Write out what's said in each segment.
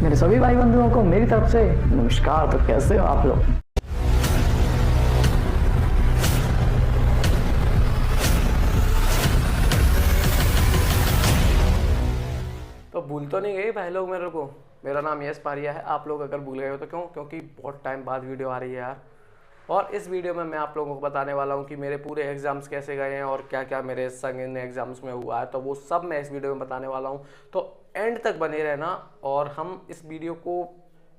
मेरे सभी भाई बंधुओं को मेरी तरफ से नमस्कार। तो कैसे हो आप लोग? तो भूल तो नहीं गए भाई लोग मेरे को। मेरा नाम यश पारिया है। आप लोग अगर भूल गए हो तो क्यों? क्योंकि बहुत टाइम बाद वीडियो आ रही है यार। और इस वीडियो में मैं आप लोगों को बताने वाला हूँ कि मेरे पूरे एग्जाम्स कैसे गए हैं और क्या क्या मेरे संग इन एग्जाम्स में हुआ है। तो वो सब मैं इस वीडियो में बताने वाला हूँ। तो एंड तक बने रहना। और हम इस वीडियो को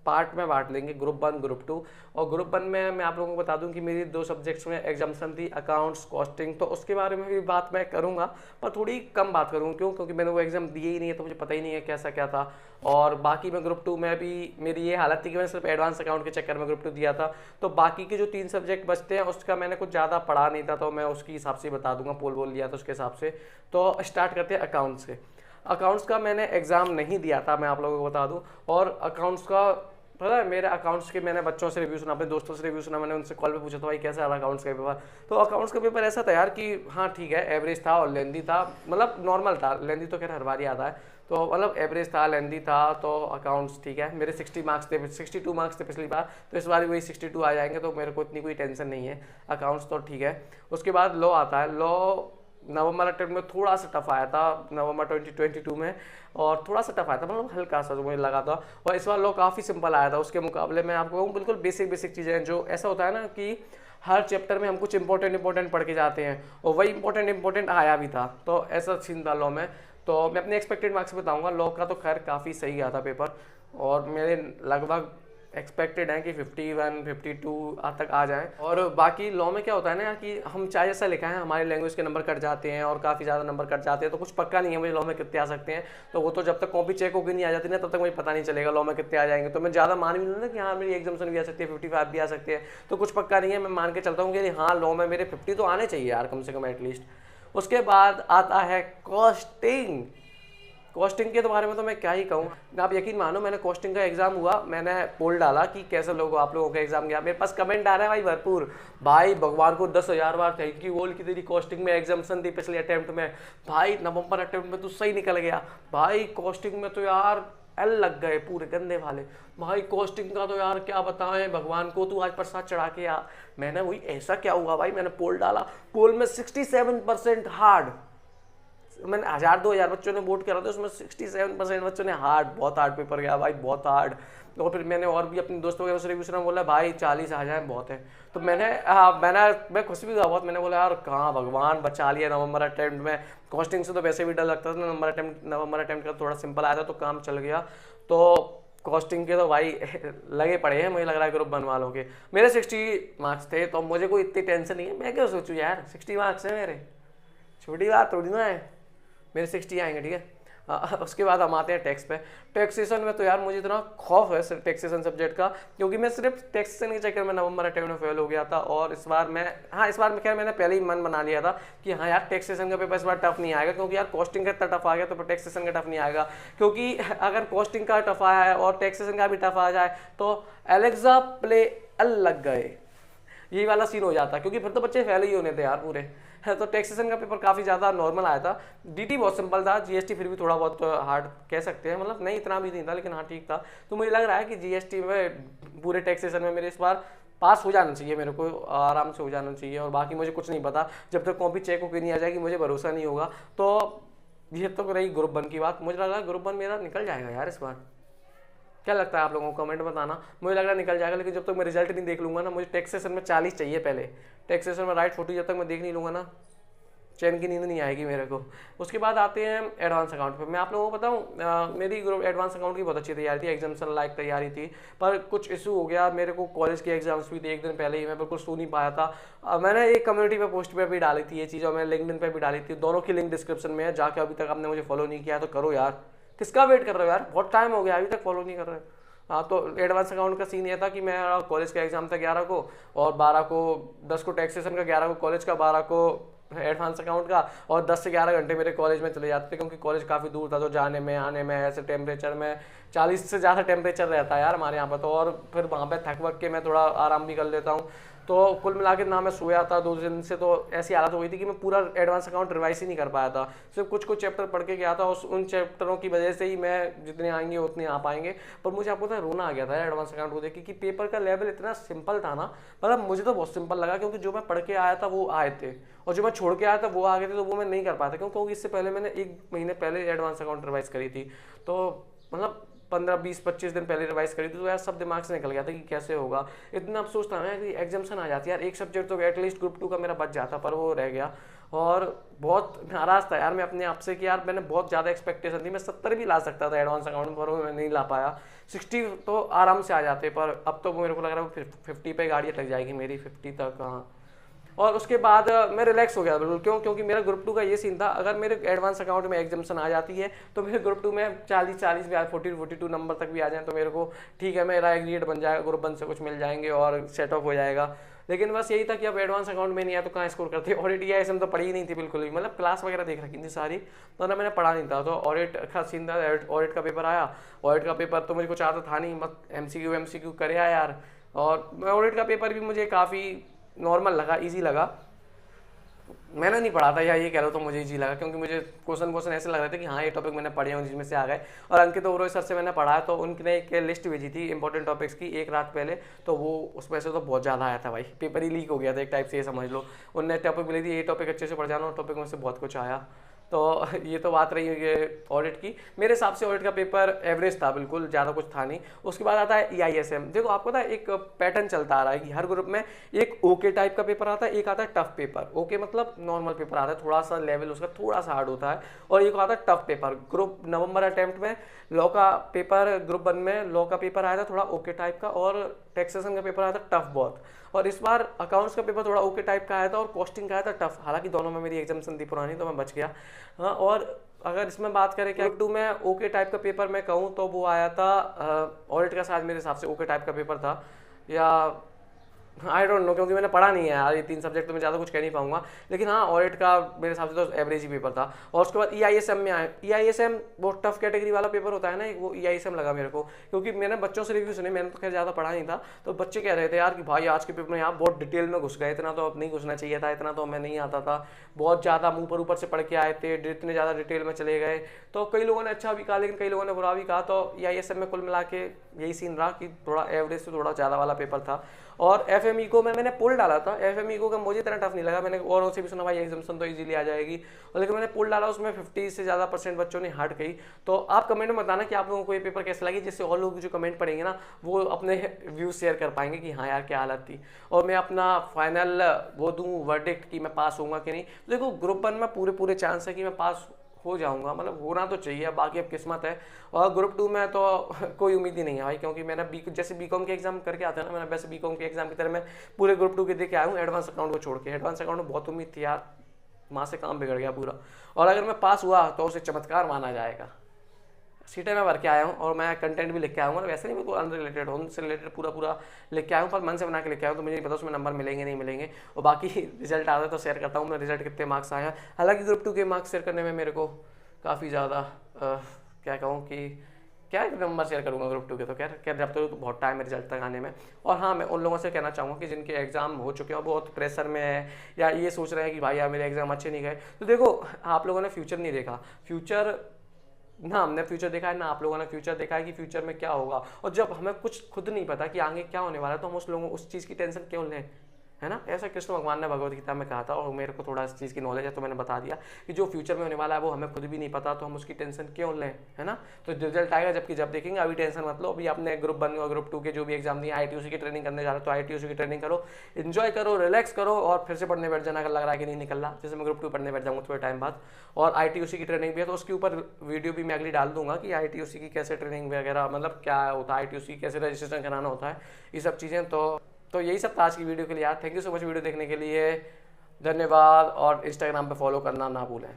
पार्ट में बांट लेंगे, ग्रुप 1 ग्रुप 2। और ग्रुप 1 में मैं आप लोगों को बता दूं कि मेरी 2 सब्जेक्ट्स में एग्जाम्सन थी, अकाउंट्स, कॉस्टिंग। तो उसके बारे में भी बात मैं करूंगा, पर थोड़ी कम बात करूंगा। क्यों? क्योंकि मैंने वो एग्जाम दिए ही नहीं है, तो मुझे पता ही नहीं है कैसा क्या था। और बाकी मैं ग्रुप 2 में भी मेरी ये हालत थी कि मैंने सिर्फ एडवांस अकाउंट के चक्कर में ग्रुप 2 दिया था। तो बाकी के जो 3 सब्जेक्ट बचते हैं उसका मैंने कुछ ज़्यादा पढ़ा नहीं था, तो मैं उसके हिसाब से बता दूंगा। पोल बोल लिया था उसके हिसाब से। तो स्टार्ट करते हैं अकाउंट्स से। अकाउंट्स का मैंने एग्ज़ाम नहीं दिया था, मैं आप लोगों को बता दूं। और अकाउंट्स का पता है, मेरे अकाउंट्स के मैंने बच्चों से रिव्यू सुना, अपने दोस्तों से रिव्यू सुना। मैंने उनसे कॉल पे पूछा था भाई कैसा रहा अकाउंट्स का पेपर। तो अकाउंट्स का पेपर ऐसा था यार कि हाँ ठीक है, एवरेज था और लेंदी था। मतलब नॉर्मल था, लेंदी तो खैर हर बार ही आता है। तो मतलब एवरेज था, लेंदी था। तो अकाउंट्स ठीक है। मेरे 60 मार्क्स थे, 62 मार्क्स थे पिछली बार। तो इस बार भी वही 62 आ जाएंगे, तो मेरे को इतनी कोई टेंशन नहीं है। अकाउंट्स तो ठीक है। उसके बाद लॉ आता है। लॉ नवंबर अटेम्प्ट में थोड़ा सा टफ आया था, नवंबर 2022 में। और थोड़ा सा टफ आया था, मतलब हल्का सा जो मुझे लगा था। और इस बार लॉ काफ़ी सिंपल आया था उसके मुकाबले में। आपको कहूँ बिल्कुल बेसिक बेसिक चीज़ें हैं। जो ऐसा होता है ना कि हर चैप्टर में हम कुछ इंपॉर्टेंट पढ़ के जाते हैं, और वही इंपॉर्टेंट आया भी था। तो ऐसा सीन था लॉ में। तो मैं अपने एक्सपेक्टेड मार्क्स बताऊंगा। लॉ का तो खैर काफ़ी सही गया था पेपर, और मेरे लगभग एक्सपेक्टेड है कि 51 52 तक आ जाए। और बाकी लॉ में क्या होता है ना कि हम चाहे जैसा लिखा है, हमारी लैंग्वेज के नंबर कट जाते हैं और काफ़ी ज़्यादा नंबर कट जाते हैं। तो कुछ पक्का नहीं है मुझे लॉ में कितने आ सकते हैं। तो वो तो जब तक कॉपी चेक होकर नहीं आ जाती ना, तब तक मुझे पता नहीं चलेगा लॉ में कितने आ जाएंगे। तो मैं ज़्यादा मान भी लूँ ना कि हाँ मेरी एग्जाम्सन भी आ सकती है, 55 भी आ सकते हैं। तो कुछ पक्का नहीं है, मैं मान के चलता हूँ कि हाँ लॉ में मेरे 50 तो आने चाहिए यार, कम से कम एटलीस्ट। उसके बाद आता है कॉस्टिंग। कॉस्टिंग के बारे में तो मैं क्या ही कहूँ। आप यकीन मानो, मैंने कॉस्टिंग का एग्जाम हुआ, मैंने पोल डाला कि कैसे लोग आप लोगों का एग्जाम गया। मेरे पास कमेंट आ रहा है भाई भरपूर। भाई भगवान को 10,000 बार थैंक यू बोल की तेरी कॉस्टिंग में एग्जाम्सन थी पिछले अटेम्प्ट में। भाई नवंबर अटेम्प्ट में तू सही निकल गया। भाई कॉस्टिंग में तो यार एल लग गए पूरे गंदे वाले। भाई कॉस्टिंग का तो यार क्या बताएं भगवान को, तू आज प्रसाद चढ़ा के आ। मैंने वही ऐसा क्या हुआ भाई, मैंने पोल डाला, पोल में 67% हार्ड। मैंने 1000-2000 बच्चों ने वोट करा था, उसमें 67% बच्चों ने हार्ड, बहुत हार्ड पेपर गया भाई, बहुत हार्ड। और फिर मैंने और भी अपने दोस्तों वगैरह से रिव्यू सुना, बोला भाई 40 आ जाए बहुत है। तो मैं खुश भी हुआ बहुत। मैंने बोला यार कहाँ भगवान बचा लिया नवंबर अटेम्प्ट में। कॉस्टिंग से तो वैसे भी डर लगता था, नवंबर अटेम्प्ट का थोड़ा सिंपल आया था तो काम चल गया। तो कॉस्टिंग के तो भाई लगे पड़े हैं, मुझे लग रहा है ग्रुप बनवा लो के। मेरे 60 मार्क्स थे, तो मुझे कोई इतनी टेंशन नहीं है। मैं क्या सोचूं यार, 60 मार्क्स है मेरे, छोटी बात थोड़ी ना है। मेरे 60 आएंगे, ठीक है। उसके बाद हम आते हैं टैक्स पे। टैक्सेशन में तो यार मुझे इतना खौफ है सिर्फ टैक्सेशन सब्जेक्ट का, क्योंकि मैं सिर्फ टैक्सेशन के चक्कर में नवंबर अटेम्प्ट में फेल हो गया था। और इस बार में खैर मैंने पहले ही मन बना लिया था कि हाँ यार टैक्सेशन का पेपर इस बार टफ नहीं आएगा, क्योंकि यार कॉस्टिंग का इतना टफ आ गया तो टैक्सेशन का टफ नहीं आएगा। क्योंकि अगर कॉस्टिंग का टफ आया है और टैक्सेशन का भी टफ आ जाए तो एलेक्सा प्ले अल लग गए, यही वाला सीन हो जाता। क्योंकि फिर तो बच्चे फेल ही होने थे यार पूरे है। तो टैक्सेशन का पेपर काफ़ी ज़्यादा नॉर्मल आया था। डीटी बहुत सिंपल था, जीएसटी फिर भी थोड़ा बहुत हार्ड कह सकते हैं, मतलब नहीं इतना भी नहीं था, लेकिन हाँ ठीक था। तो मुझे लग रहा है कि जीएसटी में पूरे टैक्सेशन में मेरे इस बार पास हो जाना चाहिए, मेरे को आराम से हो जाना चाहिए। और बाकी मुझे कुछ नहीं पता, जब तक कॉपी चेक होकर नहीं आ जाएगी मुझे भरोसा नहीं होगा। तो ये तो रही ग्रुप 1 की बात। मुझे लग रहा है ग्रुप 1 मेरा निकल जाएगा यार इस बार। क्या लगता है आप लोगों को, कमेंट बताना। मुझे लग रहा है निकल जाएगा, लेकिन जब तक मैं रिजल्ट नहीं देख लूंगा ना, मुझे टैक्सेशन में 40 चाहिए पहले। टैक्सेशन में राइट 40 जब तक मैं देख नहीं लूंगा ना, चैन की नींद नहीं आएगी मेरे को। उसके बाद आते हैं एडवांस अकाउंट पे। मैं आप लोगों को बताऊं, मेरी एडवांस अकाउंट की बहुत अच्छी तैयारी थी, एग्जाम्सन लायक तैयारी थी। पर कुछ इशू हो गया, मेरे को कॉलेज के एग्जाम्स भी थे, एक दिन पहले ही मैं बिल्कुल सो नहीं पाया था। मैंने एक कम्युनिटी पे पोस्ट पे भी डाली थी ये चीज़, और मैंने लिंक्डइन पे भी डाली थी। दोनों की लिंक डिस्क्रिप्शन में है, जाके अभी तक आपने मुझे फॉलो नहीं किया तो करो यार। किसका वेट कर रहे हो यार, बहुत टाइम हो गया अभी तक फॉलो नहीं कर रहे हो। हाँ, तो एडवांस अकाउंट का सीन ये था कि मैं कॉलेज का एग्जाम था 11 को, और 12 को 10 को टैक्सेशन का, 11 को कॉलेज का, 12 को एडवांस अकाउंट का। और 10 से 11 घंटे मेरे कॉलेज में चले जाते थे, क्योंकि कॉलेज काफ़ी दूर था। तो जाने में आने में ऐसे टेम्परेचर में 40 से ज़्यादा टेम्परेचर रहता है यार हमारे यहाँ पर। तो और फिर वहाँ पे थक वक के मैं थोड़ा आराम भी कर लेता हूँ। तो कुल मिला के ना मैं सोया था 2 दिन से, तो ऐसी हालत हो गई थी कि मैं पूरा एडवांस अकाउंट रिवाइज ही नहीं कर पाया था। सिर्फ कुछ कुछ चैप्टर पढ़ के गया था, उन चैप्टरों की वजह से ही मैं जितने आएंगे उतने आ पाएंगे। पर मुझे आपको पता है रोना आ गया था एडवांस अकाउंट को देख के कि पेपर का लेवल इतना सिंपल था ना, मतलब मुझे तो बहुत सिंपल लगा, क्योंकि जो मैं पढ़ के आया था वो आए थे और जो मैं छोड़ के आया था वो आ गए थे, तो वो मैं नहीं कर पाया था। क्योंकि इससे पहले मैंने 1 महीने पहले एडवांस अकाउंट रिवाइज करी थी, तो मतलब 15-20-25 दिन पहले रिवाइज करी थी, तो यार सब दिमाग से निकल गया था कि कैसे होगा। इतना अफसोस था ना कि एग्जाम्सन आ जाती यार, एक सब्जेक्ट तो एटलीस्ट ग्रुप 2 का मेरा बच जाता, पर वो रह गया। और बहुत नाराज था यार मैं अपने आप से कि यार मैंने बहुत ज़्यादा एक्सपेक्टेशन थी, मैं 70 भी ला सकता था एडवांस अकाउंट पर, वो मैं नहीं ला पाया। 60 तो आराम से आ जाते, पर अब तो मेरे को लग रहा है 50 पे गाड़ी लग जाएगी मेरी, 50 तक। हाँ, और उसके बाद मैं रिलैक्स हो गया बिल्कुल। क्योंकि मेरा ग्रुप 2 का ये सीन था, अगर मेरे एडवांस अकाउंट में एग्जाम्सन आ जाती है तो मेरे ग्रुप 2 में 40 भी 42 नंबर तक भी आ जाए तो मेरे को ठीक है, मेरा एग्रीड बन जाएगा, ग्रुप 1 से कुछ मिल जाएंगे और सेट ऑफ हो जाएगा। लेकिन बस यही था कि अब एडवांस अकाउंट में नहीं आया तो कहाँ स्कोर करते। ऑडिट या इसमें तो पढ़ी ही नहीं थी बिल्कुल भी, मतलब क्लास वगैरह देख रखी थी सारी, तो ना मैंने पढ़ा नहीं था। तो ऑडिट का सीन था, ऑडिट का पेपर आया। ऑडिट का पेपर तो मुझे कुछ आता था नहीं, मत MCQ करे यार। और ऑडिट का पेपर भी मुझे काफ़ी नॉर्मल लगा, ईजी लगा। मैंने नहीं पढ़ा था, या ये कह लो तो मुझे इजी लगा, क्योंकि मुझे क्वेश्चन ऐसे लग रहे थे कि हाँ ये टॉपिक मैंने पढ़े हैं जिसमें से आ गए। और अंकित ओबरॉय सर से मैंने पढ़ा है, तो उनने एक लिस्ट भेजी थी इंपॉर्टेंट टॉपिक्स की एक रात पहले, तो वो उसमें से तो बहुत ज़्यादा आया था भाई, पेपर ही लीक हो गया था एक टाइप से, ये समझ लो। उनने टॉपिक मिली थी, ये टॉपिक अच्छे से पढ़ जाना, और टॉपिक में से बहुत कुछ आया। तो ये तो बात रही है ऑडिट की। मेरे हिसाब से ऑडिट का पेपर एवरेज था बिल्कुल, ज़्यादा कुछ था नहीं। उसके बाद आता है EISM। देखो आपको पता है एक पैटर्न चलता आ रहा है कि हर ग्रुप में एक ओके टाइप का पेपर आता है, एक आता है टफ पेपर। ओके मतलब नॉर्मल पेपर आता है, थोड़ा सा लेवल उसका थोड़ा सा हार्ड होता है, और एक आता है टफ पेपर। ग्रुप नवंबर अटेम्प्ट में लॉ का पेपर, ग्रुप 1 में लॉ का पेपर आया था थोड़ा ओके टाइप का, और टैक्सेशन का पेपर आया था टफ बहुत। और इस बार अकाउंट्स का पेपर थोड़ा ओके टाइप का आया था, और कॉस्टिंग का आया था टफ। हालांकि दोनों में मेरी एग्जाम्सन थी पुरानी, तो मैं बच गया। हाँ, और अगर इसमें बात करें कि ग्रुप 2 में ओके टाइप का पेपर मैं कहूँ तो वो आया था ऑडिट का, शायद मेरे हिसाब से ओके टाइप का पेपर था, या आई डोंट नो, क्योंकि मैंने पढ़ा नहीं है यार ये 3 सब्जेक्ट, तो मैं ज़्यादा कुछ कह नहीं पाऊंगा। लेकिन हाँ, ऑडिट का मेरे हिसाब से तो एवरेज ही पेपर था। और उसके बाद EISM में आए। EISM बहुत टफ कैटेगरी वाला पेपर होता है ना, वो EISM लगा मेरे को, क्योंकि मैंने बच्चों से रिव्यू सुने, मैंने तो खैर ज़्यादा पढ़ा नहीं था, तो बच्चे कह रहे थे यार कि भाई आज के पेपर में यहाँ बहुत डिटेल में घुस गए, इतना तो अब नहीं घुसना चाहिए था, इतना तो हमें नहीं आता था, बहुत ज़्यादा मुँह पर ऊपर से पढ़ के आए थे, इतने ज़्यादा डिटेल में चले गए। तो कई लोगों ने अच्छा भी कहा, लेकिन कई लोगों ने बुरा भी कहा। तो EISM में कुल मिला के यही सीन रहा कि थोड़ा एवरेज से थोड़ा ज़्यादा वाला पेपर था। और FME को मैंने पोल डाला था, FME को मुझे इतना टफ नहीं लगा, मैंने और से भी सुना भाई एग्जाम्सन तो इजीली आ जाएगी, और लेकिन मैंने पोल डाला, उसमें 50 से ज़्यादा % बच्चों ने हार्ड कही। तो आप कमेंट में बताना कि आप लोगों को ये पेपर कैसे लगी, जिससे और लोग जो कमेंट पढ़ेंगे ना वो अपने व्यूज शेयर कर पाएंगे कि हाँ यार क्या हालत थी, और मैं अपना फाइनल वो दूँ वर्डिक्ट कि मैं पास होऊंगा कि नहीं। तो देखो ग्रुप 1 में पूरे चांस है कि मैं पास हो जाऊंगा, मतलब होना तो चाहिए, बाकी अब किस्मत है। और ग्रुप 2 में तो कोई उम्मीद ही नहीं है भाई, क्योंकि मैंने जैसे बीकॉम के एग्जाम करके आता है ना, मैंने वैसे बीकॉम के एग्जाम की तरह मैं पूरे ग्रुप 2 के दे के आया हूँ, एडवांस अकाउंट को छोड़ के। एडवांस अकाउंट में बहुत उम्मीद थी यार, वहाँ से काम बिगड़ गया पूरा, और अगर मैं पास हुआ तो उसे चमत्कार माना जाएगा। सीटें मैं भर के आया हूँ, और मैं कंटेंट भी लिख के आया हूँ, वैसे नहीं बिल्कुल अनरिलेटेड, उनसे रिलेटेड पूरा लिख के आया हूँ, पर मन से बना के लिख के आया हूँ, तो मुझे नहीं पता उसमें नंबर मिलेंगे नहीं मिलेंगे। और बाकी रिजल्ट आता है तो शेयर करता हूँ मैं रिजल्ट कितने मार्क्स आया। हालांकि ग्रुप 2 के मार्क्स शेयर करने में मेरे को काफ़ी ज़्यादा क्या कहूँ कि क्या नंबर शेयर करूँगा ग्रुप 2 के, तो क्या जब तो बहुत टाइम है रिजल्ट तक आने में। और हाँ, मैं उन लोगों से कहना चाहूँगा कि जिनके एग्जाम हो चुके हैं, बहुत प्रेशर में है, या ये सोच रहे हैं कि भाई यार मेरे एग्जाम अच्छे नहीं गए, तो देखो आप लोगों ने फ्यूचर नहीं देखा। फ्यूचर ना हमने फ्यूचर देखा है, ना आप लोगों ने फ्यूचर देखा है कि फ्यूचर में क्या होगा। और जब हमें कुछ खुद नहीं पता कि आगे क्या होने वाला है, तो हम उस चीज़ की टेंशन क्यों लें, है ना। ऐसा कृष्ण भगवान ने भगवत गीता में कहा था, और मेरे को थोड़ा इस चीज़ की नॉलेज है तो मैंने बता दिया कि जो फ्यूचर में होने वाला है वो हमें खुद भी नहीं पता, तो हम उसकी टेंशन क्यों लें, है ना। तो रिजल्ट आएगा जबकि जब देखेंगे, अभी टेंशन मत लो। अभी आपने ग्रुप 1 और ग्रुप 2 के जो भी एग्जाम दिए, ITUC की ट्रेनिंग करने जा रहे हो तो ITUC की ट्रेनिंग करो, इन्जॉय करो, रिलैक्स करो, और फिर से पढ़ने बैठ जाना अगर लग रहा है कि नहीं निकल रहा। जैसे मैं ग्रुप 2 पढ़ने बैठ जाऊँगा थोड़े टाइम बाद, और ITUC की ट्रेनिंग भी है, तो उसके ऊपर वीडियो भी मैं अगली डाल दूंगा कि ITUC की कैसे ट्रेनिंग वगैरह, मतलब क्या होता है ITUC, कैसे रजिस्ट्रेशन कराना होता है, ये सब चीज़ें। तो यही सब था आज की वीडियो के लिए यार। Thank you so much video देखने के लिए, धन्यवाद। और इंस्टाग्राम पे फॉलो करना ना भूलें।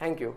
Thank you.